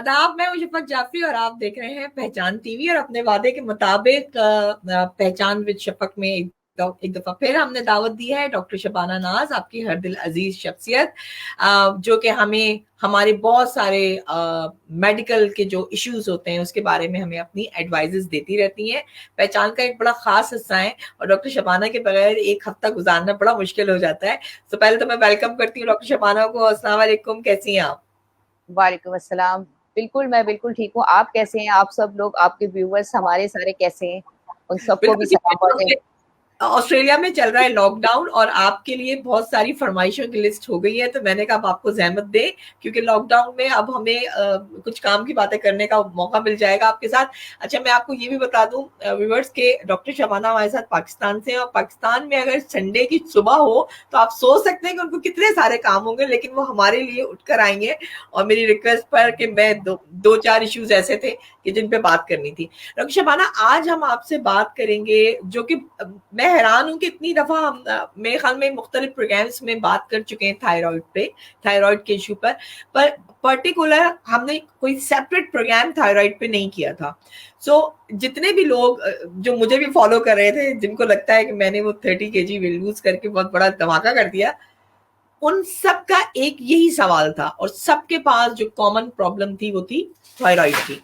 आदाब, मैं हूं शफक जाफरी और आप देख रहे हैं पहचान टीवी। और अपने वादे के मुताबिक पहचान विद शफक में एक दफा फिर हमने दावत दी है डॉक्टर शबाना नाज, आपकी हर दिल अजीज शख्सियत, जो कि हमें हमारे बहुत सारे मेडिकल के जो इश्यूज होते हैं उसके बारे में हमें अपनी एडवाइजेस देती रहती हैं। पहचान का एक बड़ा खास हिस्सा है और डॉक्टर शबाना के बगैर एक हफ्ता गुजारना बड़ा मुश्किल हो जाता है। तो पहले तो मैं वेलकम करती हूँ डॉक्टर शबाना को। अस्सलाम वालेकुम, कैसी हैं आप? वालेकुम अस्सलाम। बिल्कुल, मैं बिल्कुल ठीक हूँ। आप कैसे हैं? आप सब लोग, आपके व्यूवर्स हमारे सारे कैसे हैं? उन सबको भी बिल्कुल ठीक सलाम पहुंचे। है। ऑस्ट्रेलिया में चल रहा है लॉकडाउन और आपके लिए बहुत सारी फरमाइशों की लिस्ट हो गई है, तो मैंने कहा अब आपको जहमत दे, क्योंकि लॉकडाउन में अब हमें कुछ काम की बातें करने का मौका मिल जाएगा आपके साथ। अच्छा, मैं आपको ये भी बता दूं व्यूअर्स के, डॉक्टर शबाना हमारे साथ पाकिस्तान से हैं और पाकिस्तान में अगर संडे की सुबह हो तो आप सोच सकते हैं कि उनको कितने सारे काम होंगे, लेकिन वो हमारे लिए उठकर आएंगे और मेरी रिक्वेस्ट पर कि मैं दो चार इश्यूज ऐसे थे कि जिन पे बात करनी थी। डॉक्टर शबाना, आज हम आपसे बात करेंगे जो कि मैं हैरान हूं कि इतनी दफा हम मेरे ख्याल में मुख्तलिफ प्रोग्राम्स में बात कर चुके हैं थायराइड पे, थायराइड के इशू पर पर्टिकुलर हमने कोई सेपरेट प्रोग्राम थायराइड पे नहीं किया था। जितने भी लोग जो मुझे भी फॉलो कर रहे थे, जिनको लगता है कि मैंने वो 30 kg वेट लूज करके बहुत बड़ा धमाका कर दिया, उन सब का एक यही सवाल था और सबके पास जो कॉमन प्रॉब्लम थी वो थी थायराइड की।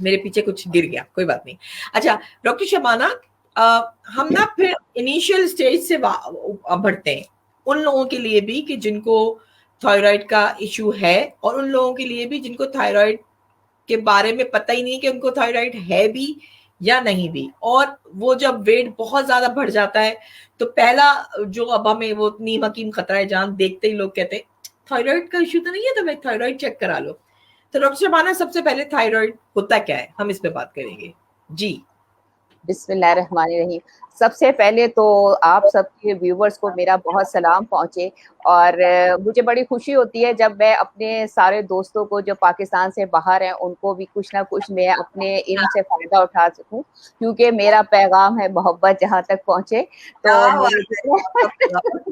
मेरे पीछे कुछ गिर गया, कोई बात नहीं। अच्छा डॉक्टर शबाना, हम ना फिर इनिशियल स्टेज से बढ़ते हैं उन लोगों के लिए भी कि जिनको थायराइड का इशू है और उन लोगों के लिए भी जिनको थायराइड के बारे में पता ही नहीं कि उनको थायराइड है भी या नहीं भी। और वो जब वेट बहुत ज्यादा बढ़ जाता है तो पहला जो अब हमें वो नीम हकीम खतरा है जान देखते ही लोग कहते हैं थायराइड का इशू तो नहीं है, तो मैं थायराइड चेक करा लो। तो डॉक्टर शबाना, सबसे पहले थायराइड होता क्या है, हम इस पे बात करेंगे जी। बिस्मिल्लाहिर्रहमानिर्रहीम। सबसे पहले तो आप सबके व्यूवर्स को मेरा बहुत सलाम पहुंचे। और मुझे बड़ी खुशी होती है जब मैं अपने सारे दोस्तों को जो पाकिस्तान से बाहर हैं उनको भी कुछ ना कुछ मैं अपने इल्म से फ़ायदा उठा सकूं, क्योंकि मेरा पैगाम है मोहब्बत जहां तक पहुंचे। तो क्या मेरे बात जितने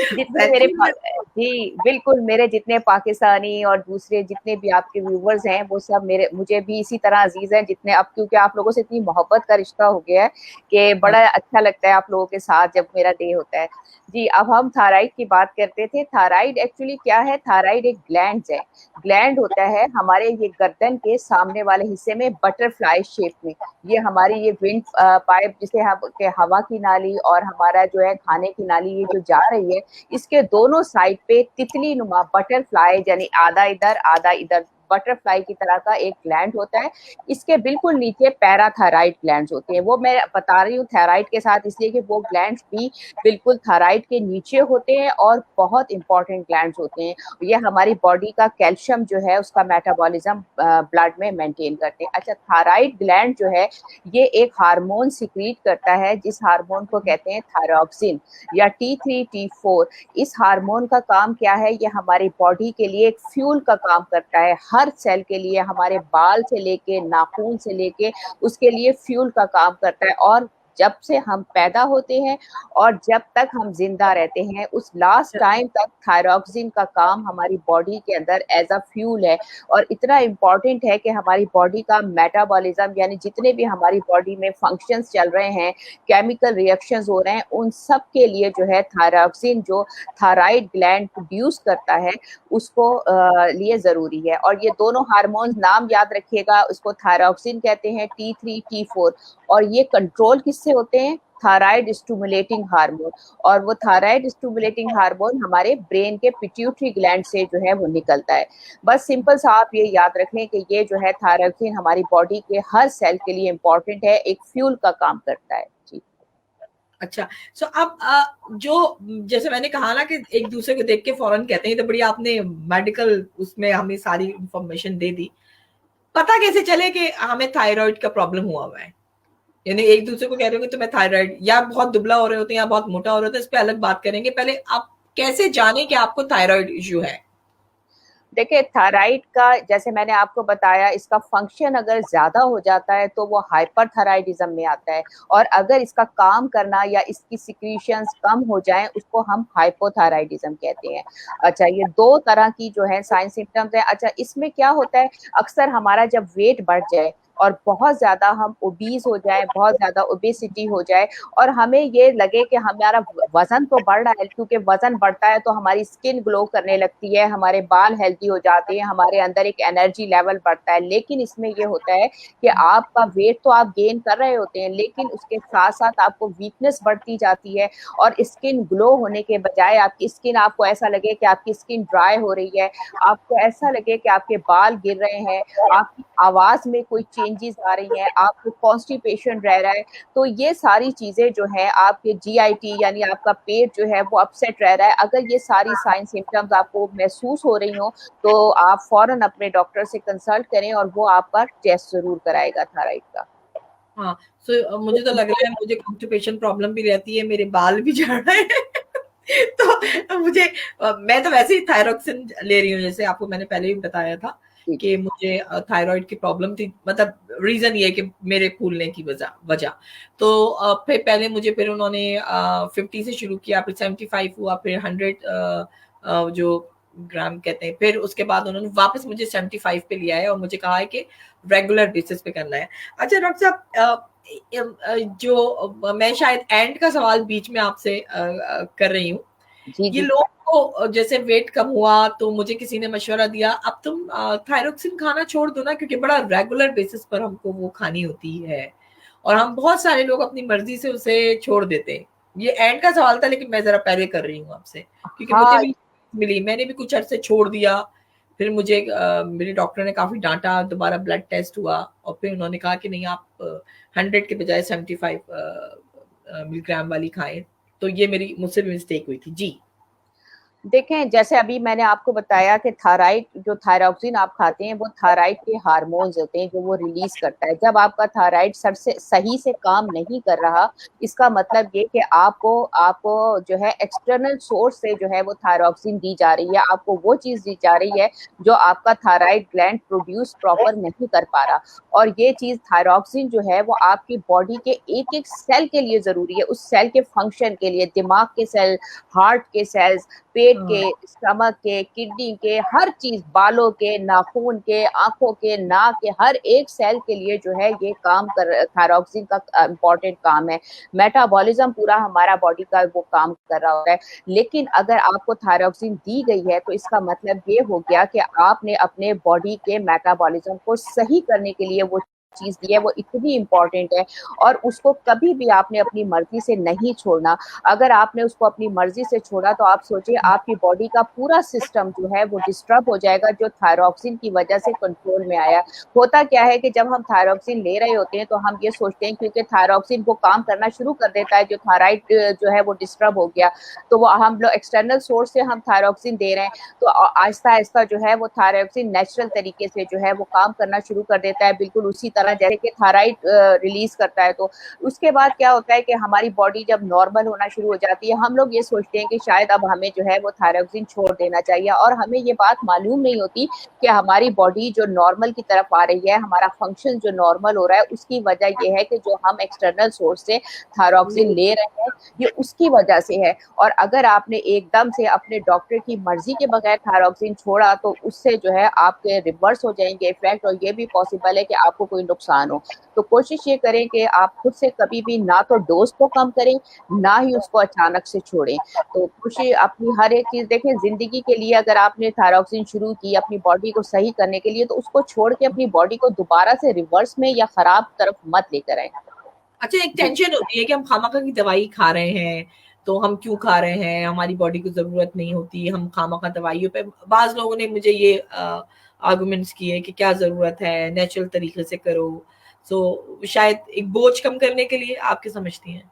है। जितने मेरे बेहतरीन है। जी बिल्कुल, मेरे जितने पाकिस्तानी और दूसरे जितने भी आपके व्यूवर्स हैं वो सब मेरे मुझे भी इसी तरह अजीज हैं जितने, अब क्योंकि आप लोगों से इतनी मोहब्बत का रिश्ता हो गया है कि बड़ा अच्छा लगता है आप लोगों के साथ जब मेरा डे होता है। जी, अब हम थायराइड की बात करते थे। थायराइड एक्चुअली क्या है? थायराइड एक ग्लैंड है। ग्लैंड होता है हमारे ये गर्दन के सामने वाले हिस्से में बटरफ्लाई शेप में। ये हमारी ये विंड पाइप जिसे हम के हवा की नाली और हमारा जो है खाने की नाली ये जो जा रही है, इसके दोनों साइड पे तितली नुमा बटरफ्लाई, यानी आधा इधर आधा इधर, बटरफ्लाई की तरह का एक ग्लैंड होता है। इसके बिल्कुल नीचे पैराथायराइड ग्लैंड्स होते हैं। वो मैं बता रही हूँ थायराइड के साथ इसलिए कि वो ग्लैंड्स भी बिल्कुल थायराइड के नीचे होते हैं और बहुत इंपॉर्टेंट ग्लैंड्स होते हैं। ये हमारी बॉडी का कैल्शियम जो है उसका मेटाबॉलिज्म ब्लड में मेंटेन करते हैं। अच्छा, थायराइड ग्लैंड जो है ये एक हार्मोन सिक्रीट करता है जिस हार्मोन को कहते हैं थायरॉक्सिन या T3 T4। इस हार्मोन का काम क्या है? ये हमारी बॉडी के लिए एक फ्यूल का काम करता है, हर सेल के लिए, हमारे बाल से लेके नाखून से लेके उसके लिए फ्यूल का काम करता है। और जब से हम पैदा होते हैं और जब तक हम जिंदा रहते हैं उस लास्ट टाइम तक थायरॉक्सिन का काम हमारी बॉडी के अंदर एज अ फ्यूल है। और इतना इम्पॉर्टेंट है कि हमारी बॉडी का मेटाबॉलिज्म, यानी जितने भी हमारी बॉडी में फंक्शंस चल रहे हैं, केमिकल रिएक्शंस हो रहे हैं, उन सब के लिए जो है थायरॉक्सिन जो थायराइड ग्लैंड प्रोड्यूस करता है उसको लिए जरूरी है। और ये दोनों हार्मोन्स नाम याद रखिएगा, उसको थायरॉक्सिन कहते हैं, T3 T4। और ये कंट्रोल किससे होते हैं? Thyroid stimulating hormone. और वो थायराइड स्टिमुलेटिंग हार्मोन हमारे ब्रेन के पिट्यूटरी ग्लैंड से जो है वो निकलता है। बस सिंपल सा आप ये याद रखें कि ये जो है थायरॉक्सिन हमारी बॉडी के हर सेल के लिए इंपॉर्टेंट है, एक फ्यूल का काम करता है जी। अच्छा, सो अब जो जैसे मैंने कहा ना कि एक दूसरे को देख के फौरन कहते हैं, तो बड़ी आपने मेडिकल उसमें हमें सारी इंफॉर्मेशन दे दी। पता कैसे चले कि हमें थायराइड का प्रॉब्लम हुआ है? यानी एक दूसरे को कह रहे हो कि तुम्हें थायराइड, या बहुत दुबला हो रहे होते हैं या बहुत मोटा हो रहे होते हैं, इस पे अलग बात करेंगे। पहले आप कैसे जाने कि आपको थायराइड इश्यू है? देखिए थायराइड का जैसे मैंने आपको बताया, इसका फंक्शन अगर ज्यादा हो जाता है तो वो हाइपरथायराइडिज्म में आता है, और अगर इसका काम करना या इसकी सिक्रीशंस कम हो जाएं उसको हम हाइपोथायराइडिज्म कहते हैं। अच्छा, ये दो तरह की जो है साइन सिम्टम्स है। अच्छा, इसमें क्या होता है, अक्सर हमारा जब वेट बढ़ जाए और बहुत ज्यादा हम ओबीज हो जाए, बहुत ज्यादा ओबेसिटी हो जाए, और हमें ये लगे कि हमारा वजन तो बढ़ रहा है, क्योंकि वजन बढ़ता है तो हमारी स्किन ग्लो करने लगती है, हमारे बाल हेल्दी हो जाते हैं, हमारे अंदर एक एनर्जी लेवल बढ़ता है। लेकिन इसमें ये होता है कि आपका वेट तो आप गेन कर रहे होते हैं, लेकिन उसके साथ साथ आपको वीकनेस बढ़ती जाती है, और स्किन ग्लो होने के बजाय आपकी स्किन, आपको ऐसा लगे कि आपकी स्किन ड्राई हो रही है, आपको ऐसा लगे कि आपके बाल गिर रहे हैं, आपकी आवाज में कोई चेंजेस आ रही हैं, आपको कॉन्स्टिपेशन रह रहा है। तो ये सारी चीजें जो है आपके जीआईटी यानी आपका पेट जो है वो अपसेट रह रहा है, अगर ये सारी साइन सिम्टम्स आपको महसूस हो रही हो तो आप फौरन अपने डॉक्टर से कंसल्ट करें और वो आपका टेस्ट जरूर कराएगा थायराइड का। हाँ, सो मुझे तो लग रहा है मुझे कॉन्स्टिपेशन प्रॉब्लम भी रहती है, मेरे बाल भी झड़ रहे हैं। तो मुझे मैं तो वैसे ही थायरोक्सिन ले रही हूँ, जैसे आपको मैंने पहले भी बताया था कि मुझे थायराइड की प्रॉब्लम थी, मतलब रीजन ये है कि मेरे फूलने की वजह वजह तो फिर पहले मुझे, फिर उन्होंने 50 से शुरू किया, फिर 75 हुआ, फिर 100 जो ग्राम कहते हैं, फिर उसके बाद उन्होंने वापस मुझे 75 पे लिया है और मुझे कहा है कि रेगुलर बेसिस पे करना है। अच्छा डॉक्टर साहब, जो मैं शायद एंड का सवाल बीच में आपसे कर रही हूँ, जी ये जी। लोग को जैसे वेट कम हुआ तो मुझे किसी ने मशवरा दिया, अब तुम थायरोक्सिन खाना छोड़ दो ना, क्योंकि बड़ा रेगुलर बेसिस पर हमको वो खानी होती है, और हम बहुत सारे लोग अपनी मर्जी से उसे छोड़ देते हैं। ये एंड का सवाल था, लेकिन मैं जरा पहले कर रही हूँ आपसे, क्योंकि मुझे हाँ भी मिली, मैंने भी कुछ अरसे छोड़ दिया, फिर मुझे मेरे डॉक्टर ने काफी डांटा, दोबारा ब्लड टेस्ट हुआ और फिर उन्होंने कहा कि नहीं, आप 100 के बजाय 75 मिलीग्राम वाली खाएं। तो ये मेरी मुझसे भी मिस्टेक हुई थी जी। देखें, जैसे अभी मैंने आपको बताया कि थायराइड, जो थायरॉक्सिन आप खाते हैं वो थायराइड के हार्मोन्स होते हैं जो वो रिलीज करता है। जब आपका थायराइड सर से सही से काम नहीं कर रहा, इसका मतलब ये कि आपको आपको जो है एक्सटर्नल सोर्स से जो है वो थायरॉक्सिन दी जा रही है, आपको वो चीज दी जा रही है जो आपका थायराइड ग्लैंड प्रोड्यूस प्रॉपर नहीं कर पा रहा। और ये चीज थायरॉक्सिन जो है वो आपकी बॉडी के एक एक सेल के लिए जरूरी है, उस सेल के फंक्शन के लिए, दिमाग के सेल, हार्ट के सेल्स, पेट हाँ, के, स्टमक के, किडनी के, हर चीज, बालों के, नाखून के, आंखों के, नाक के, हर एक सेल के लिए जो है ये काम कर, थायरॉक्सिन का इंपॉर्टेंट काम है। मेटाबॉलिज्म पूरा हमारा बॉडी का वो काम कर रहा होता है। लेकिन अगर आपको थायरॉक्सिन दी गई है तो इसका मतलब ये हो गया कि आपने अपने बॉडी के मेटाबॉलिज्म को सही करने के लिए वो चीज दी है, वो इतनी इंपॉर्टेंट है, और उसको कभी भी आपने अपनी मर्जी से नहीं छोड़ना। अगर आपने उसको अपनी मर्जी से छोड़ा तो आप सोचिए आपकी बॉडी का पूरा सिस्टम जो है वो डिस्टर्ब हो जाएगा, जो थायरॉक्सिन की वजह से कंट्रोल में आया। होता क्या है कि जब हम थायरॉक्सिन ले रहे होते हैं तो हम ये सोचते हैं क्योंकि थायरॉक्सिन को काम करना शुरू कर देता है, जो थायराइड जो है वो डिस्टर्ब हो गया, तो वो हम लोग एक्सटर्नल सोर्स से हम थायरॉक्सिन दे रहे हैं, तो आहिस्ता आहिस्ता जो है वो थायरॉक्सिन नेचुरल तरीके से जो है वो काम करना शुरू कर देता है, बिल्कुल उसी तरह जैसे कि थायराइड रिलीज करता है। तो उसके बाद क्या होता है कि हमारी बॉडी जब नॉर्मल होना शुरू हो जाती है, हम लोग ये सोचते हैं कि शायद अब हमें जो है वो थायरॉक्सिन छोड़ देना चाहिए, और हमें ये बात मालूम नहीं होती कि हमारी बॉडी जो नॉर्मल की तरफ आ रही है, हमारा फंक्शन जो नॉर्मल हो रहा है, उसकी वजह ये है कि जो हम एक्सटर्नल सोर्स से थायरॉक्सिन ले रहे हैं ये उसकी वजह से है। और अगर आपने एकदम से अपने डॉक्टर की मर्जी के बगैर थायरॉक्सिन छोड़ा तो उससे जो है आपके रिवर्स हो जाएंगे इफेक्ट, और ये भी पॉसिबल है कि आपको कोई नुकसान हो। तो कोशिश ये करें कि आप खुद से कभी भी ना तो डोज को कम करें, ना ही उसको अचानक से छोड़ें। तो कोशिश अपनी हर एक चीज देखें जिंदगी के लिए, अगर आपने थायरॉक्सिन शुरू की अपनी बॉडी को सही करने के लिए, तो उसको छोड़ के अपनी बॉडी को दोबारा से रिवर्स में या खराब तरफ मत लेकर आए। अच्छा, एक जी टेंशन होती है कि हम खामखा की दवाई खा रहे हैं, तो हम क्यों खा रहे हैं, हमारी बॉडी को जरूरत नहीं होती, हम खामखा दवाइयों पे, बाज लोगों ने मुझे ये आर्गुमेंट्स किए कि क्या जरूरत है, नेचुरल तरीके से करो। सो शायद एक बोझ कम करने के लिए, आप क्या समझती हैं?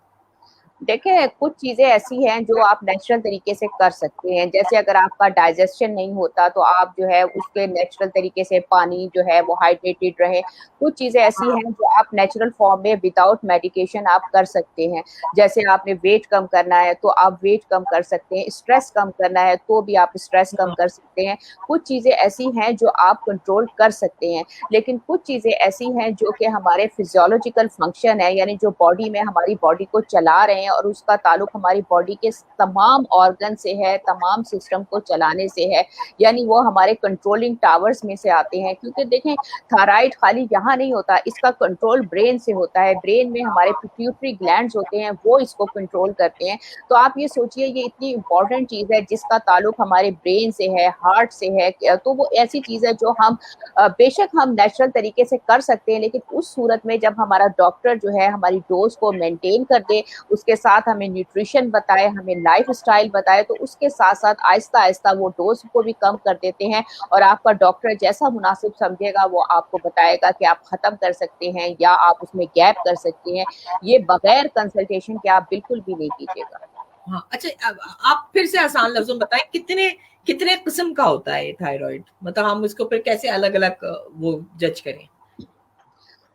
देखिए, कुछ चीज़ें ऐसी हैं जो आप नेचुरल तरीके से कर सकते हैं। जैसे अगर आपका डाइजेशन नहीं होता तो आप जो है उसके नेचुरल तरीके से पानी जो है वो हाइड्रेटेड रहे। कुछ चीज़ें ऐसी हैं जो आप नेचुरल फॉर्म में विदाउट मेडिकेशन आप कर सकते हैं। जैसे आपने वेट कम करना है तो आप वेट कम कर सकते हैं, स्ट्रेस कम करना है तो भी आप स्ट्रेस कम कर सकते हैं। कुछ चीज़ें ऐसी हैं जो आप कंट्रोल कर सकते हैं, लेकिन कुछ चीज़ें ऐसी हैं जो कि हमारे फिजियोलॉजिकल फंक्शन है, यानी जो बॉडी में हमारी बॉडी को चला रहे हैं और उसका ताल्लुक हमारी बॉडी के तमाम ऑर्गन से है, तमाम सिस्टम को चलाने से है, यानी वो हमारे कंट्रोलिंग टावर्स में से आते हैं। क्योंकि देखें, थायराइड खाली यहाँ नहीं होता, इसका कंट्रोल ब्रेन से होता है। ब्रेन में हमारे पिट्यूटरी ग्लैंड्स होते हैं, वो इसको कंट्रोल करते हैं। तो आप ये सोचिए, ये इतनी इंपॉर्टेंट चीज़ है जिसका ताल्लुक हमारे ब्रेन से है, हार्ट से है। तो वो ऐसी चीज़ है जो हम बेशक हम नेचुरल तरीके से कर सकते हैं, लेकिन उस सूरत में जब हमारा डॉक्टर जो है हमारी डोज को मेंटेन कर दे, उसके साथ हमें न्यूट्रिशन बताए, हमें लाइफस्टाइल बताए, तो उसके साथ-साथ आहिस्ता-आहिस्ता वो डोज़ को भी कम कर देते हैं और आपका डॉक्टर जैसा मुनासिब समझेगा वो आपको बताएगा कि आप ख़त्म कर सकते हैं या आप उसमें गैप कर सकते हैं। ये बगैर कंसल्टेशन के आप बिल्कुल भी नहीं कीजिएगा। हाँ, अच्छा आप फिर से आसान लफ्ज़ों में बताएँ कितने कितने किस्म का होता है ये थायरॉइड? मतलब हम इसको फिर कैसे अलग-अलग वो जज करें?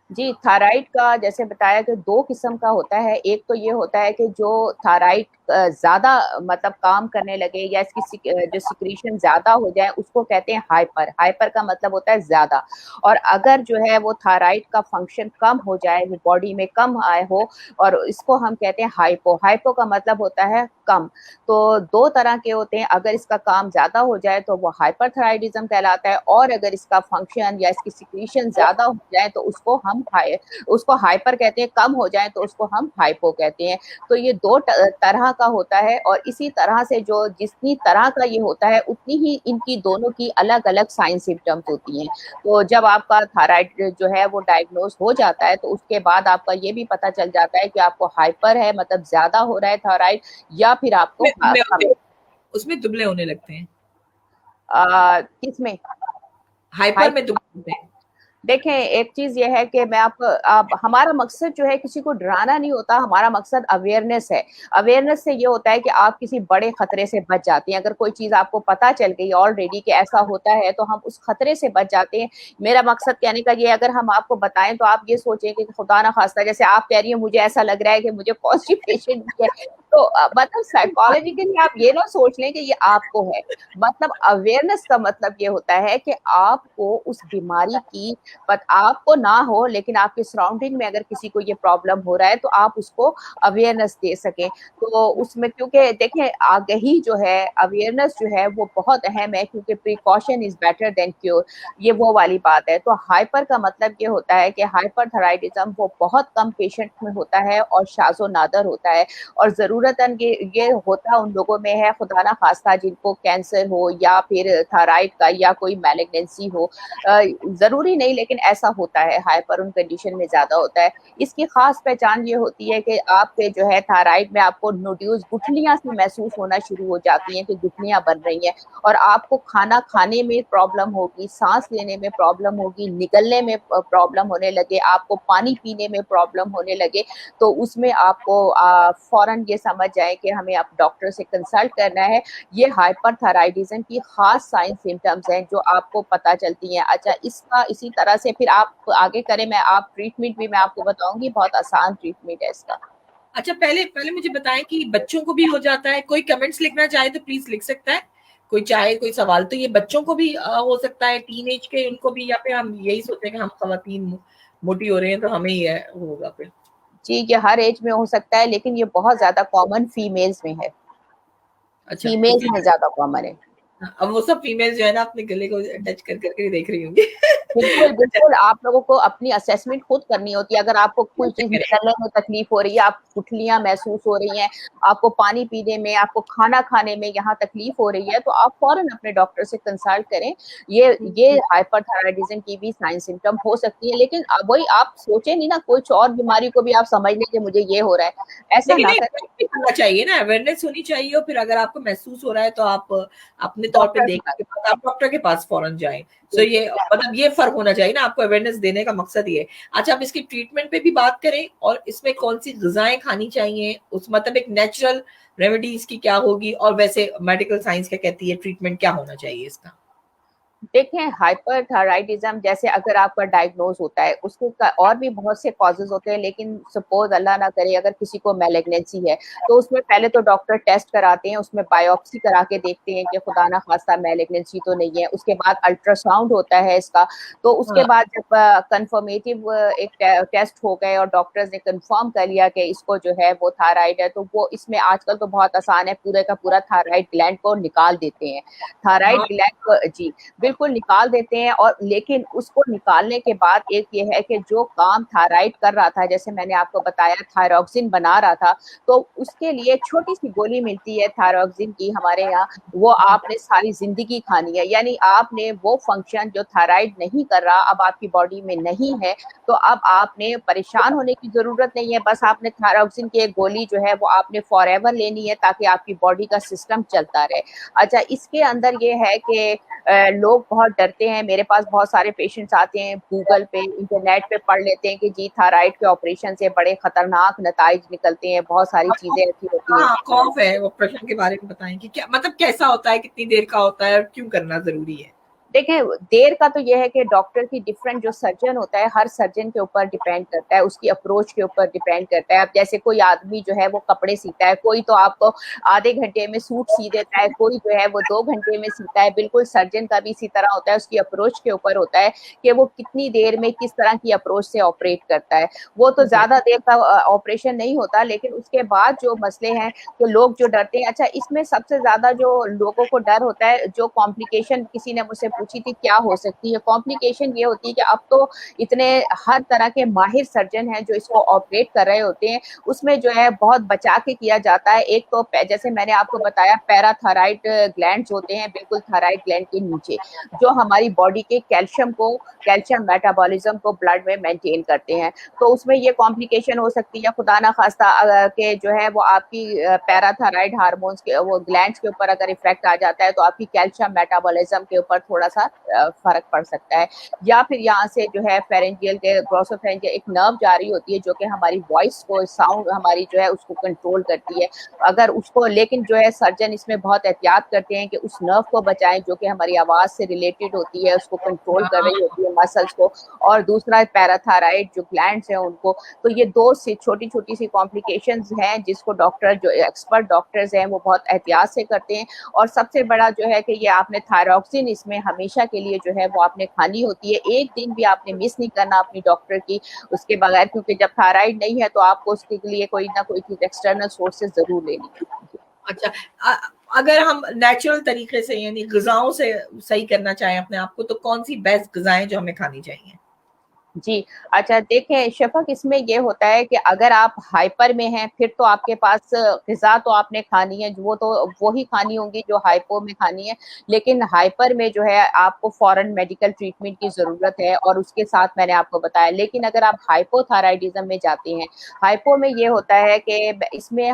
जी, थायराइड का जैसे बताया कि 2 किस्म का होता है। एक तो ये होता है कि जो थायराइड ज़्यादा मतलब काम करने लगे या इसकी जो सिक्रीशन ज़्यादा हो जाए उसको कहते हैं हाइपर। हाइपर का मतलब होता है ज़्यादा, और अगर जो है वो थायराइड का फंक्शन कम हो जाए, वो बॉडी में कम आए हो, और इसको हम कहते हैं हाइपो। हाइपो का मतलब होता है कम। तो 2 तरह के होते हैं, अगर इसका काम ज़्यादा हो जाए तो वो हाइपरथायराइडिज़्म कहलाता है, और अगर इसका फंक्शन या इसकी सिक्रीशन ज़्यादा हो जाए तो उसको हाइपर कहते हैं, कम हो जाए तो उसको हम हाइपो कहते हैं। तो ये 2 तरह का होता है, और इसी तरह से जो जितनी तरह का ये होता है उतनी ही इनकी दोनों की अलग-अलग साइन सिम्पटम्स होती हैं। तो जब आपका थायराइड जो है वो डायग्नोज़ हो जाता है तो उसके बाद आपका ये भी पता चल जाता है कि आपको हाइपर है, मतलब ज़्यादा हो रहा है थायराइड, या फिर आपको दुबले कम होते है। उसमें दुबले होने लगते हैं। किसमें? हाइपर में हाइपर। दुबले होते हैं। देखें, एक चीज़ ये है कि मैं आपको अब हमारा मकसद जो है किसी को डराना नहीं होता, हमारा मकसद अवेयरनेस है। अवेयरनेस से ये होता है कि आप किसी बड़े खतरे से बच जाते हैं। अगर कोई चीज़ आपको पता चल गई ऑलरेडी कि ऐसा होता है, तो हम उस खतरे से बच जाते हैं। मेरा मकसद कहने का ये है, अगर हम आपको बताएँ तो आप ये सोचें कि खुदा ना खास्ता, जैसे आप कह रही हैं मुझे ऐसा लग रहा है कि मुझे कॉन्स्टिपेशन भी है। तो मतलब साइकोलॉजिकली आप ये ना सोच लें कि ये आपको है। मतलब अवेयरनेस का मतलब ये होता है कि आपको उस बीमारी की, बट आपको ना हो, लेकिन आपके सराउंडिंग में अगर किसी को ये प्रॉब्लम हो रहा है तो आप उसको अवेयरनेस दे सकें। तो उसमें क्योंकि देखें, आगाही जो है, अवेयरनेस जो है वो बहुत अहम है, क्योंकि precaution is better than cure, ये वो वाली बात है। तो हाइपर का मतलब ये होता है कि हाइपरथायराइडिज्म वो बहुत कम पेशेंट में होता है और शाज़ो नादर होता है, और ज़रूरतन ये होता उन लोगों में है, खुदा ना खास्ता, जिनको कैंसर हो या फिर थायराइड का या कोई मैलिग्नेंसी हो। ज़रूरी नहीं, लेकिन ऐसा होता है, हाइपर उन कंडीशन में ज़्यादा होता है। इसकी ख़ास पहचान ये होती है कि आपके जो है थायराइड में आपको नोड्यूल्स, गुठलियाँ सी महसूस होना शुरू हो जाती हैं कि गुठलियाँ बन रही हैं, और आपको खाना खाने में प्रॉब्लम होगी, साँस लेने में प्रॉब्लम होगी, निगलने में प्रॉब्लम होने लगे, आपको पानी पीने में प्रॉब्लम होने लगे, तो उसमें आपको फ़ौरन ये समझ जाएँ कि हमें अब डॉक्टर से कंसल्ट करना है। ये हाइपरथायराइडिज़्म की ख़ास साइन सिम्पटम्स हैं जो आपको पता चलती हैं। अच्छा, इसका इसी तरह से फिर आप आगे करें, आप ट्रीटमेंट भी मैं आपको बताऊँगी, बहुत आसान ट्रीटमेंट है इसका। अच्छा, पहले पहले मुझे बताएं कि बच्चों को भी हो जाता है? कोई कमेंट्स लिखना चाहे तो प्लीज लिख सकता है। कोई चाहे कोई सवाल, तो ये बच्चों को भी हो सकता है, टीनेज के उनको भी, या फिर हम यही सोचें कि हम खवातीन मोटी हो रहे हैं तो हमें ही है होगा फिर? जी, ये हर एज में हो सकता है, लेकिन ये बहुत ज़्यादा कॉमन फीमेल्स में है। अच्छा, तो फीमेल्स में फीमेल, ज़्यादा कॉमन है। अब वो सब फीमेल जो है ना अपने गले को टच कर करके ही देख रही होंगी। बिल्कुल, अच्छा, बिल्कुल, आप लोगों को अपनी असेसमेंट खुद करनी होती है। अगर आपको कोई कैसे चीज़ करें? निगलने में तकलीफ हो रही है, आप गुठलियाँ महसूस हो रही हैं, आपको पानी पीने में, आपको खाना खाने में यहाँ तकलीफ हो रही है, तो आप फ़ौरन अपने डॉक्टर से कंसल्ट करें। ये हाइपरथायराइडिज़्म की भी साइन सिम्पटम हो सकती है, लेकिन वही आप सोचें नहीं ना, कुछ और बीमारी को भी आप समझ लें कि मुझे ये हो रहा है, ऐसा लेकिन ना नहीं, करें। अवेयरनेस भी करना चाहिए ना, अवेयरनेस होनी चाहिए, और फिर अगर आपको महसूस हो रहा है तो आप अपने तौर पे डॉक्टर के पास। देखने के बाद आप डॉक्टर के पास फौरन जाएं। सो बिल्कुल। ये मतलब ये फर्क होना चाहिए ना, आपको अवेयरनेस देने का मकसद ये है। अच्छा, आप इसकी ट्रीटमेंट पे भी बात करें, और इसमें कौन सी ग़िज़ाएँ खानी चाहिए, उस मतलब एक नेचुरल रेमेडीज़ की क्या होगी, और वैसे मेडिकल साइंस क्या कहती है, ट्रीटमेंट क्या होना चाहिए इसका? देखें, हाइपरथायराइडिज्म जैसे अगर आपका डायग्नोज होता है, उसके और भी बहुत से कॉजेज होते हैं, लेकिन सपोज अल्लाह ना करे अगर किसी को मैलिग्नेंसी है, तो उसमें पहले तो डॉक्टर टेस्ट कराते हैं, उसमें बायोप्सी करा के देखते हैं कि खुदा ना खास्ता मैलिग्नेंसी तो नहीं है। उसके बाद अल्ट्रासाउंड होता है इसका, तो उसके हाँ। बाद जब कंफर्मेटिव एक टेस्ट हो गए और डॉक्टर्स ने कंफर्म कर लिया कि इसको जो है वो थायराइड है, तो वो इसमें आजकल तो बहुत आसान है, पूरे का पूरा थायराइड ग्लैंड को निकाल देते हैं। थायराइड हाँ। ग्लैंड को जी बिल्कुल निकाल देते हैं, और लेकिन उसको निकालने के बाद एक ये है कि जो काम थायराइड कर रहा था, जैसे मैंने आपको बताया थायरॉक्सिन बना रहा था, तो उसके लिए छोटी सी गोली मिलती है थायरॉक्सिन की हमारे यहाँ, वो आपने सारी जिंदगी खानी है। यानी आपने वो फंक्शन जो थायराइड नहीं कर रहा अब आपकी बॉडी में नहीं है, तो अब आपने परेशान होने की जरूरत नहीं है, बस आपने थायरॉक्सिन की एक गोली जो है वो आपने फॉरएवर लेनी है, ताकि आपकी बॉडी का सिस्टम चलता रहे। अच्छा, इसके अंदर ये है कि लोग बहुत डरते हैं, मेरे पास बहुत सारे पेशेंट्स आते हैं, गूगल पे इंटरनेट पे पढ़ लेते हैं कि जी थायराइड के ऑपरेशन से बड़े खतरनाक नताइज निकलते हैं, बहुत सारी चीजें ऐसी होती हैं। हाँ, खौफ है, ऑपरेशन के बारे में बताएं कि क्या मतलब, कैसा होता है, कितनी देर का होता है, और क्यों करना जरूरी है? देखें, देर का तो यह है कि डॉक्टर की डिफरेंट जो सर्जन होता है, हर सर्जन के ऊपर डिपेंड करता है, उसकी अप्रोच के ऊपर डिपेंड करता है। अब जैसे कोई आदमी जो है वो कपड़े सीता है, कोई तो आपको आधे घंटे में सूट सी देता है, कोई जो है वो 2 घंटे में सीता है। बिल्कुल सर्जन का भी इसी तरह होता है, उसकी अप्रोच के ऊपर होता है कि वो कितनी देर में किस तरह की अप्रोच से ऑपरेट करता है। वो तो ज्यादा देर का ऑपरेशन नहीं होता, लेकिन उसके बाद जो मसले हैं, तो लोग जो डरते हैं। अच्छा, इसमें सबसे ज्यादा जो लोगों को डर होता है, जो कॉम्प्लिकेशन किसी ने मुझसे पूछी थी क्या हो सकती है, कॉम्प्लिकेशन ये होती है कि अब तो इतने हर तरह के माहिर सर्जन हैं जो इसको ऑपरेट कर रहे होते हैं, उसमें जो है बहुत बचा के किया जाता है। एक तो जैसे मैंने आपको बताया, पैराथायराइड ग्लैंड्स होते हैं बिल्कुल थायराइड ग्लैंड के नीचे, जो हमारी बॉडी के कैल्शियम मेटाबॉलिज्म को ब्लड में मेंटेन करते हैं। तो उसमें ये कॉम्प्लिकेशन हो सकती है, खुदा ना खास्ता के जो है वो आपकी पैराथायराइड हार्मोन्स के वो ग्लैंड्स के ऊपर अगर इफेक्ट आ जाता है, तो आपकी कैल्शियम मेटाबॉलिज्म के ऊपर थोड़ा सा फर्क पड़ सकता है। या फिर यहाँ से जो है फेरेंजियल के ग्रोसोफेरेंजियल एक नर्व जारी होती है, जो कि हमारी वॉइस को, साउंड हमारी जो है उसको कंट्रोल करती है। अगर उसको, लेकिन जो है सर्जन इसमें बहुत एहतियात करते हैं कि उस नर्व को बचाएं जो कि हमारी आवाज से रिलेटेड होती है, उसको कंट्रोल कर रही होती है मसल्स को, और दूसरा पैराथायराइड जो ग्लैंड्स हैं उनको। तो ये दो से छोटी छोटी सी कॉम्प्लिकेशंस हैं जिसको डॉक्टर, जो एक्सपर्ट डॉक्टर्स हैं, वो बहुत एहतियात से करते हैं। और सबसे बड़ा जो है कि ये आपने थायरॉक्सिन इसमें हमेशा के लिए जो है वो आपने खानी होती है, एक दिन भी आपने मिस नहीं करना अपनी डॉक्टर की उसके बगैर, क्योंकि जब थायराइड नहीं है तो आपको उसके लिए कोई ना कोई चीज एक्सटर्नल सोर्सेज जरूर लेनी है। अच्छा, अगर हम नेचुरल तरीके से यानी ग़िज़ाओं से सही करना चाहें अपने आप को, तो कौन सी बेस्ट ग़िज़ाएं जो हमें खानी चाहिए? जी, अच्छा देखें शफ़क़, इसमें ये होता है कि अगर आप हाइपर में हैं, फिर तो आपके पास ग़िज़ा तो आपने खानी है, वो तो वही खानी होंगी जो हाइपो में खानी है। लेकिन हाइपर में जो है आपको फ़ौरन मेडिकल ट्रीटमेंट की ज़रूरत है, और उसके साथ मैंने आपको बताया। लेकिन अगर आप हाइपोथायराइडिज़्म में जाते हैं, हाइपो में ये होता है कि इसमें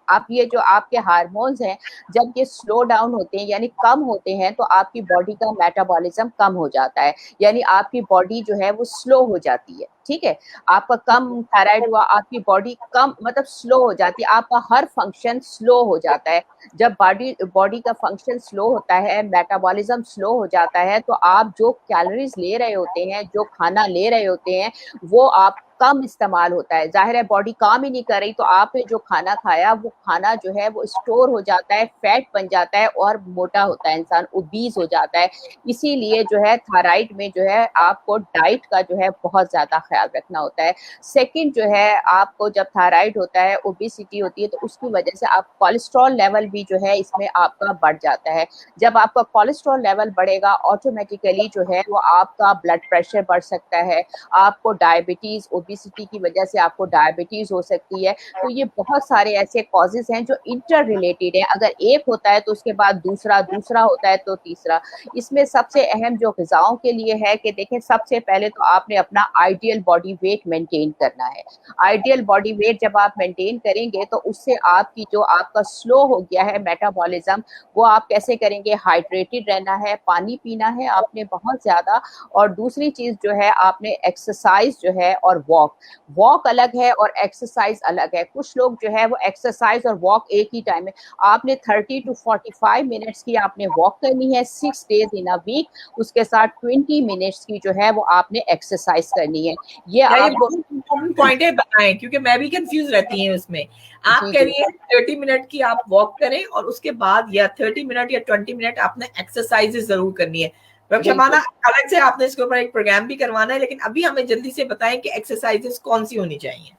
आप ये जो आपके हार्मोन्स हैं, जब ये स्लो डाउन होते हैं यानी कम होते हैं, तो आपकी बॉडी का मेटाबॉलिज्म कम हो जाता है, यानी आपकी बॉडी जो है वो स्लो हो जाती है। ठीक है, आपका कम थायराइड हुआ, आपकी बॉडी कम मतलब स्लो हो जाती है, आपका हर फंक्शन स्लो हो जाता है। जब बॉडी बॉडी का फंक्शन स्लो होता है, मेटाबॉलिज्म स्लो हो जाता है, तो आप जो कैलोरीज ले रहे होते हैं, जो खाना ले रहे होते हैं, वो आप कम इस्तेमाल होता है। ज़ाहिर है बॉडी काम ही नहीं कर रही, तो आपने जो खाना खाया वो खाना जो है वो स्टोर हो जाता है, फैट बन जाता है, और मोटा होता है इंसान, ओबीस हो जाता है। इसीलिए जो है थायराइड में जो है आपको डाइट का जो है बहुत ज़्यादा ख्याल रखना होता है। सेकंड जो है, आपको जब थायराइड होता है, ओबेसिटी होती है, तो उसकी वजह से आप कोलेस्ट्रॉल लेवल भी जो है इसमें आपका बढ़ जाता है। जब आपका कोलेस्ट्रॉल लेवल बढ़ेगा, ऑटोमेटिकली जो है वो आपका ब्लड प्रेशर बढ़ सकता है, आपको डायबिटीज़, ओबेसिटी की वजह से आपको डायबिटीज हो सकती है। तो ये बहुत सारे ऐसे कॉजेज हैं जो इंटर रिलेटेड है, अगर एक होता है तो उसके बाद दूसरा, दूसरा होता है तो तीसरा। इसमें सबसे अहम जो ग़िज़ाओं के लिए है कि देखें, सबसे पहले तो आपने अपना आइडियल बॉडी वेट मेंटेन करना है। आइडियल बॉडी वेट जब आप मेंटेन करेंगे तो उससे आपकी जो आपका स्लो हो गया है मेटाबॉलिज्म, वो आप कैसे करेंगे, हाइड्रेटेड रहना है, पानी पीना है आपने बहुत ज़्यादा, और दूसरी चीज़ जो है आपने एक्सरसाइज जो है और वॉक, वॉक अलग है और एक्सरसाइज अलग है। कुछ लोग जो है वो एक्सरसाइज और वॉक एक ही टाइम में, आपने 30 to 45 मिनट्स की आपने वॉक करनी है 6 डेज इन अ वीक, उसके साथ 20 मिनट्स की जो है वो आपने एक्सरसाइज करनी है। ये ये आपको बहुत इम्पोर्टेंट पॉइंट है, बताएं, क्योंकि मैं भी कंफ्यूज रहती हूँ उसमें। आप जी कह जी रही हैं 30 मिनट की आप वॉक करें और उसके बाद या 30 मिनट या 20 मिनट आपने एक्सरसाइजेस जरूर करनी है। शबाना, बिल्कुल। अलग से आपने इसके ऊपर एक प्रोग्राम भी करवाना है, लेकिन अभी हमें जल्दी से बताएं कि एक्सरसाइजेस कौन सी होनी चाहिए।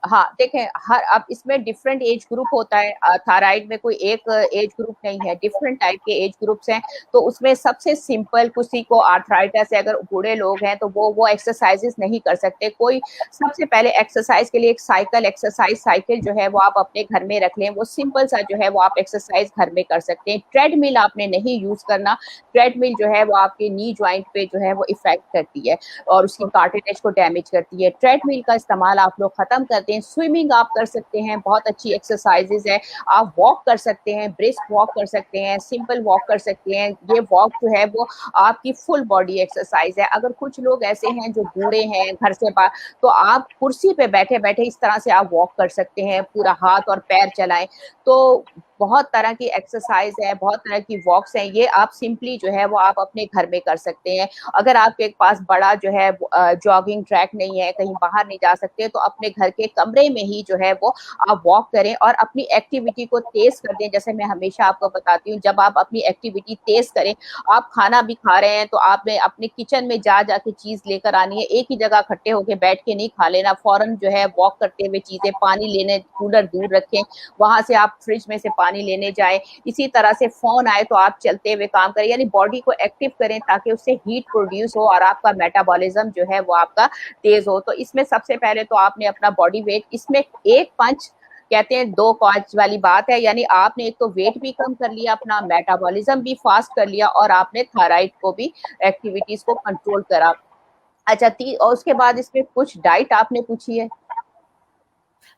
हाँ, देखें, हर अब इसमें डिफरेंट एज ग्रुप होता है। थायराइड में कोई एक एज ग्रुप नहीं है, डिफरेंट टाइप के एज ग्रुप्स हैं। तो उसमें सबसे सिंपल, किसी को आर्थराइटिस है, अगर बूढ़े लोग हैं तो वो एक्सरसाइजेस नहीं कर सकते। कोई सबसे पहले एक्सरसाइज के लिए एक एक्सरसाइज साइकिल जो है वो आप अपने घर में रख लें, वो सिंपल सा जो है वो आप एक्सरसाइज घर में कर सकते हैं। ट्रेडमिल आपने नहीं यूज करना। ट्रेडमिल जो है वो आपके नी ज्वाइंट पे जो है वो इफेक्ट करती है और उसकी कार्टिलेज को डैमेज करती है। ट्रेडमिल का इस्तेमाल आप लोग खत्म कर दें। स्विमिंग आप कर सकते हैं, बहुत अच्छी एक्सरसाइजेज है। आप वॉक कर सकते हैं, ब्रिस्क वॉक कर सकते हैं, सिंपल वॉक कर सकते हैं। ये वॉक जो है वो आपकी फुल बॉडी एक्सरसाइज है। अगर कुछ लोग ऐसे हैं जो बूढ़े हैं, घर से बाहर, तो आप कुर्सी पे बैठे बैठे इस तरह से आप वॉक कर सकते हैं, पूरा हाथ और पैर चलाएं। तो बहुत तरह की एक्सरसाइज है, बहुत तरह की वॉक्स हैं, ये आप सिंपली जो है वो आप अपने घर में कर सकते हैं। अगर आपके पास बड़ा जो है जॉगिंग ट्रैक नहीं है, कहीं बाहर नहीं जा सकते, तो अपने घर के कमरे में ही जो है वो आप वॉक करें और अपनी एक्टिविटी को तेज कर दें। जैसे मैं हमेशा आपको बताती हूँ, जब आप अपनी एक्टिविटी तेज करें, आप खाना भी खा रहे हैं तो आपने अपने किचन में जा जाके चीज लेकर आनी है, एक ही जगह इकट्ठे होकर बैठ के नहीं खा लेना। फौरन जो है वॉक करते हुए चीजें, पानी लेने कूलर दूर रखें, वहां से आप फ्रिज में से पानी लेने जाएं। इसी तरह से फोन आए तो आप चलते हुए काम करें, यानी बॉडी को एक्टिव करें ताकि उससे हीट प्रोड्यूस हो और आपका मेटाबॉलिज्म जो है वो आपका तेज हो। तो इसमें सबसे पहले तो आपने अपना बॉडी वेट, इसमें एक पंच कहते हैं, दो काज वाली बात है, यानी आपने एक तो वेट भी कम कर लिया, अपना मेटाबॉलिज्म भी फास्ट कर लिया और आपने थायराइड को भी, एक्टिविटीज को कंट्रोल करा। अच्छा, और उसके बाद इसमें कुछ डाइट आपने पूछी है।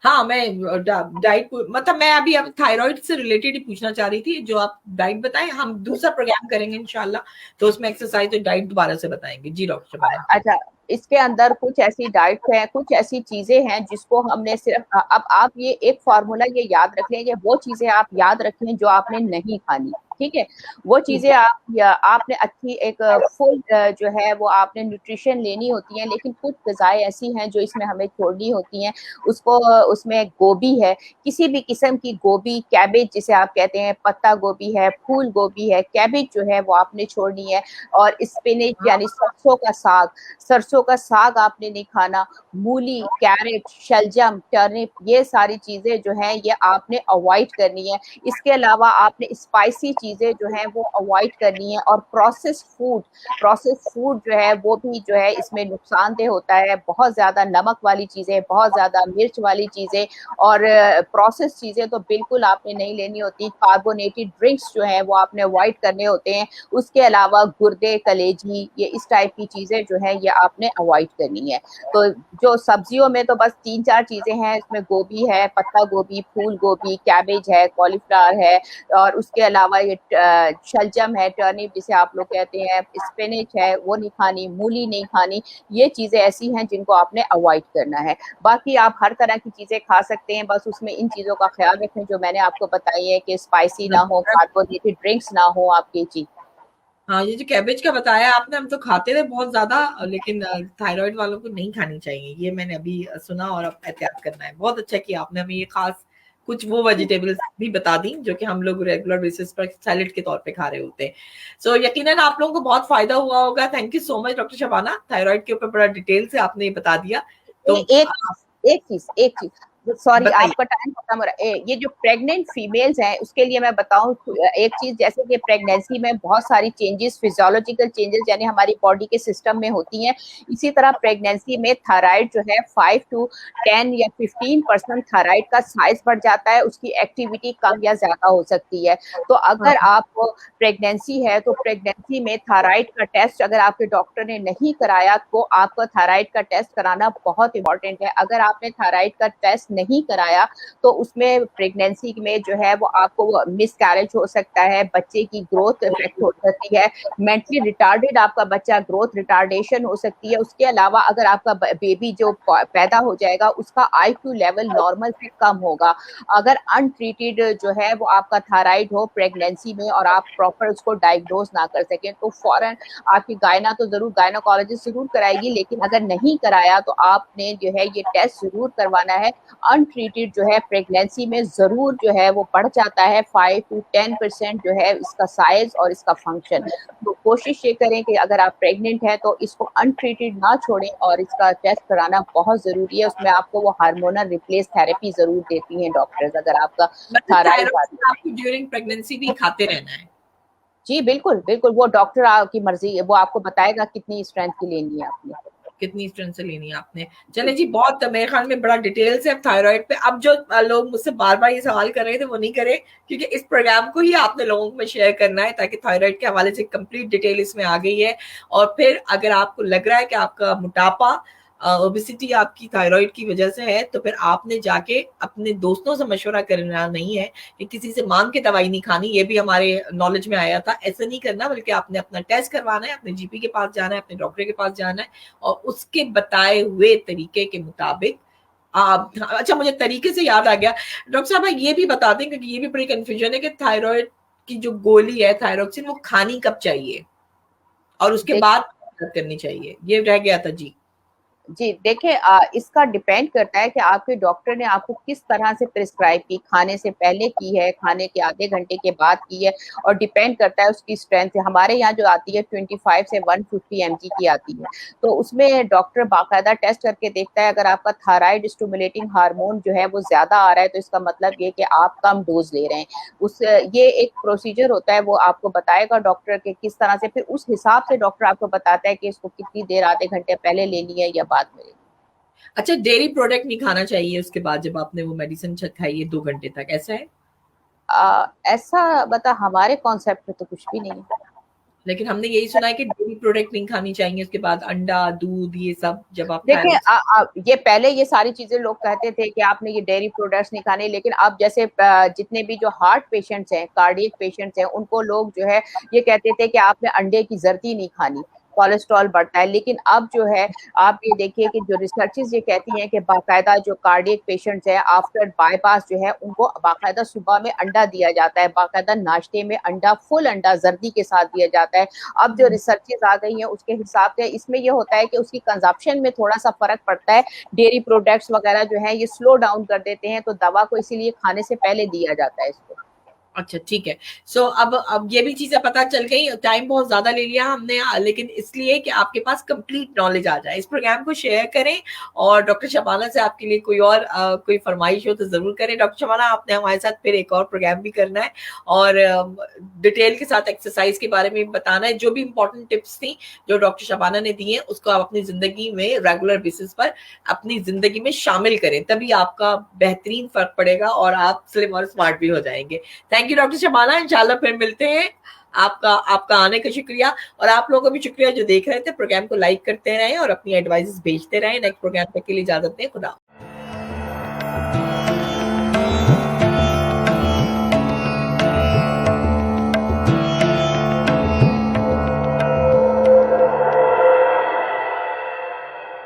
हाँ, मैं डाइट, मतलब मैं अभी अब थायराइड से रिलेटेड ही पूछना चाह रही थी। जो आप डाइट बताएं, हम दूसरा प्रोग्राम करेंगे इंशाल्लाह, तो उसमें एक्सरसाइज और डाइट दोबारा से बताएंगे। जी डॉक्टर शबाना। अच्छा, इसके अंदर कुछ ऐसी डाइट है, कुछ ऐसी चीजें हैं जिसको हमने सिर्फ, अब आप ये एक फॉर्मूला ये याद रख लें, वो चीजें आप याद रखें जो आपने नहीं खानी, ठीक है। वो ठीक चीजें है। आपने अच्छी एक फुल जो है वो आपने न्यूट्रिशन लेनी होती है, लेकिन कुछ ग़िज़ाएं ऐसी हैं जो इसमें हमें छोड़नी होती हैं। उसको उसमें गोभी है, किसी भी किस्म की गोभी, कैबेज जिसे आप कहते हैं, पत्ता गोभी है, फूल गोभी है, कैबेज जो है वो आपने छोड़नी है। और स्पिनच यानी सरसों का साग, सरसों का साग आपने नहीं खाना। मूली, कैरेट, शलजम, टर्निप, ये सारी चीजें जो हैं ये आपने अवॉइड करनी है। इसके अलावा आपने स्पाइसी चीजें जो हैं वो अवॉइड करनी है। और प्रोसेस फूड जो है वो भी जो है इसमें नुकसानदेह होता है। बहुत ज्यादा नमक वाली चीजें, बहुत ज्यादा मिर्च वाली चीजें और प्रोसेस चीजें तो बिल्कुल आपने नहीं लेनी होती। कार्बोनेटेड ड्रिंक्स जो है वो आपने अवॉइड करने होते हैं। उसके अलावा गुर्दे, कलेजी, ये इस टाइप की चीजें जो है ये आपने अवॉइड करनी है। तो जो सब्जियों में तो बस 3-4 चीजें हैं, इसमें गोभी है, पत्ता गोभी, फूल गोभी, कैबेज है, कॉलीफ्लावर है, और उसके अलावा ये शलजम है, टर्निप जिसे आप लोग कहते हैं, स्पिनच है, वो नहीं खानी, मूली नहीं खानी। ये चीजें ऐसी हैं जिनको आपने अवॉइड करना है। बाकी आप हर तरह की चीजें खा सकते हैं, बस उसमें इन चीजों का ख्याल रखें जो मैंने आपको बताई है कि स्पाइसी ना हो, कार्बोनेटेड ड्रिंक्स ना हो आपकी। जी हाँ, ये जो कैबेज का बताया आपने, हम तो खाते थे बहुत ज्यादा, लेकिन थायराइड वालों को नहीं खानी चाहिए, ये मैंने अभी सुना और अब एहतियात करना है। बहुत अच्छा कि आपने हमें ये खास कुछ वो वेजिटेबल्स भी बता दी जो कि हम लोग रेगुलर बेसिस पर सैलेड के तौर पे खा रहे होते हैं। सो यकीनन आप लोगों को बहुत फायदा हुआ होगा। Thank you so much doctor Shabana, thyroid के ऊपर बड़ा डिटेल से आपने ये बता दिया। तो एक चीज सॉरी, बताइए। आपका टाइम खत्म हो रहा है। ये जो प्रेग्नेंट फीमेल्स हैं उसके लिए मैं बताऊं एक चीज, जैसे कि प्रेगनेंसी में बहुत सारी चेंजेस, फिजियोलॉजिकल चेंजेस यानी हमारी बॉडी के सिस्टम में होती हैं। इसी तरह प्रेगनेंसी में थायराइड जो है 5 to 10 या 15% थायराइड का साइज बढ़ जाता है, उसकी एक्टिविटी कम या ज्यादा हो सकती है। तो अगर हाँ। आप प्रेगनेंसी है तो प्रेगनेंसी में थायराइड का टेस्ट अगर आपके डॉक्टर ने नहीं कराया तो आपका थायराइड का टेस्ट कराना बहुत इंपॉर्टेंट है। अगर आपने थायराइड का टेस्ट नहीं कराया तो उसमें प्रेगनेंसी में जो है वो आपको मिसकैरेज हो सकता है, बच्चे की ग्रोथ इफेक्ट हो सकती है, मेंटली रिटार्डेड आपका बच्चा, ग्रोथ रिटार्डेशन हो सकती है। उसके अलावा अगर आपका बेबी जो पैदा हो जाएगा उसका IQ लेवल नॉर्मल से कम होगा। अगर अनट्रीटेड जो है वो आपका थायराइड हो प्रेगनेंसी में और आप प्रॉपर उसको डायग्नोज ना कर सकें तो फौरन आपकी गायनोकोलॉजिस्ट जरूर कराएगी, लेकिन अगर नहीं कराया तो आपने जो है ये टेस्ट जरूर करवाना है। अनट्रीटेड जो है प्रेगनेंसी में जरूर जो है वो बढ़ जाता है 5 to 10% जो है इसका साइज और इसका फंक्शन। तो कोशिश ये करें कि अगर आप प्रेग्नेंट हैं तो इसको अनट्रीटेड ना छोड़ें और इसका टेस्ट कराना बहुत जरूरी है। उसमें आपको वो हार्मोनल रिप्लेस थेरेपी जरूर देती हैं डॉक्टर्स अगर आपका मतलब थायराइड। थायराइड आपको ड्यूरिंग प्रेगनेंसी भी खाते रहना है? जी बिल्कुल बिल्कुल, वो डॉक्टर की मर्जी है, वो आपको बताएगा कितनी स्ट्रेंथ की लेनी है आपने। कितनी स्ट्रेंथ से लेनी है आपने। चले जी, बहुत मेरे ख्याल में बड़ा डिटेल से अब थायराइड पे, अब जो लोग मुझसे बार बार ये सवाल कर रहे थे वो नहीं करे, क्योंकि इस प्रोग्राम को ही आपने लोगों में शेयर करना है ताकि थायराइड के हवाले से कंप्लीट डिटेल इसमें आ गई है। और फिर अगर आपको लग रहा है कि आपका मोटापा, ओबेसिटी आपकी थायराइड की वजह से है, तो फिर आपने जाके अपने दोस्तों से मशवरा करना नहीं है कि किसी से मांग के दवाई नहीं खानी। ये भी हमारे नॉलेज में आया था, ऐसा नहीं करना, बल्कि आपने अपना टेस्ट करवाना है, अपने जीपी के पास जाना है, अपने डॉक्टर के पास जाना है और उसके बताए हुए तरीके के मुताबिक आप। अच्छा, मुझे तरीके से याद आ गया, डॉक्टर साहब ये भी बता दें, क्योंकि ये भी बड़ी कंफ्यूजन है कि थायराइड की जो गोली है थायरोक्सिन, वो खानी कब चाहिए और उसके बाद करनी चाहिए, ये रह गया था जी। जी देखिए, इसका डिपेंड करता है कि आपके डॉक्टर ने आपको किस तरह से प्रिस्क्राइब की, खाने से पहले की है, खाने के आधे घंटे के बाद की है, और डिपेंड करता है उसकी स्ट्रेंथ। हमारे यहाँ जो आती है 25 से 150 mg की आती है, तो उसमें डॉक्टर बाकायदा टेस्ट करके देखता है। अगर आपका थायराइड स्टिमुलेटिंग हार्मोन जो है वो ज्यादा आ रहा है तो इसका मतलब ये कि आप कम डोज ले रहे हैं। ये एक प्रोसीजर होता है, वो आपको बताएगा डॉक्टर के किस तरह से, फिर उस हिसाब से डॉक्टर आपको बताता है कि इसको कितनी देर, आधे घंटे पहले लेनी है या बाद में। अच्छा, डेयरी प्रोडक्ट नहीं खाना चाहिए उसके बाद जब आपने वो मेडिसिन खाई है 2 घंटे तक, ऐसा है? ऐसा बता, हमारे कॉन्सेप्ट में तो कुछ भी नहीं है। लेकिन हमने यही सुना है कि डेयरी प्रोडक्ट नहीं खानी चाहिए उसके बाद, अंडा, दूध, ये सब जब आप देखिए, थायराइड। ये पहले ये सारी चीजें लोग कहते थे कि आपने ये डेयरी प्रोडक्ट्स नहीं खाने, लेकिन अब जैसे जितने भी जो हार्ट पेशेंट्स हैं, कार्डियक पेशेंट्स हैं, उनको लोग जो है ये कहते थे कि आपने अंडे की जर्दी नहीं खानी, कोलेस्ट्रॉल बढ़ता है। लेकिन अब जो है आप ये देखिए कि जो रिसर्चेस ये कहती हैं कि बाकायदा जो कार्डियक पेशेंट्स हैं आफ्टर बाईपास जो है उनको बाकायदा सुबह में अंडा दिया जाता है, बाकायदा नाश्ते में अंडा, फुल अंडा जर्दी के साथ दिया जाता है। अब जो रिसर्चेस आ गई हैं उसके हिसाब से इसमें ये होता है कि उसकी कंजप्शन में थोड़ा सा फर्क पड़ता है। डेयरी प्रोडक्ट्स वगैरह जो है ये स्लो डाउन कर देते हैं, तो दवा को इसीलिए खाने से पहले दिया जाता है इसको। अच्छा, ठीक है। सो अब ये भी चीजें पता चल गई, टाइम बहुत ज्यादा ले लिया हमने, लेकिन इसलिए कि आपके पास कंप्लीट नॉलेज आ जाए। इस प्रोग्राम को शेयर करें और डॉक्टर शबाना से आपके लिए कोई और कोई फरमाइश हो तो जरूर करें। डॉक्टर शबाना, आपने हमारे साथ फिर एक और प्रोग्राम भी करना है और डिटेल के साथ एक्सरसाइज के बारे में बताना है। जो भी इंपॉर्टेंट टिप्स थी जो डॉक्टर शबाना ने दी है उसको आप अपनी जिंदगी में रेगुलर बेसिस पर अपनी जिंदगी में शामिल करें, तभी आपका बेहतरीन फर्क पड़ेगा और आप स्लिम और स्मार्ट भी हो जाएंगे। थैंक यू डॉक्टर शबाना, इंशाल्लाह फिर मिलते हैं। आपका आपका आने का शुक्रिया, और आप लोगों को भी शुक्रिया जो देख रहे थे। प्रोग्राम को लाइक करते रहें और अपनी एडवाइस भेजते रहें। नेक्स्ट प्रोग्राम तक के लिए इजाजत दें। खुदा।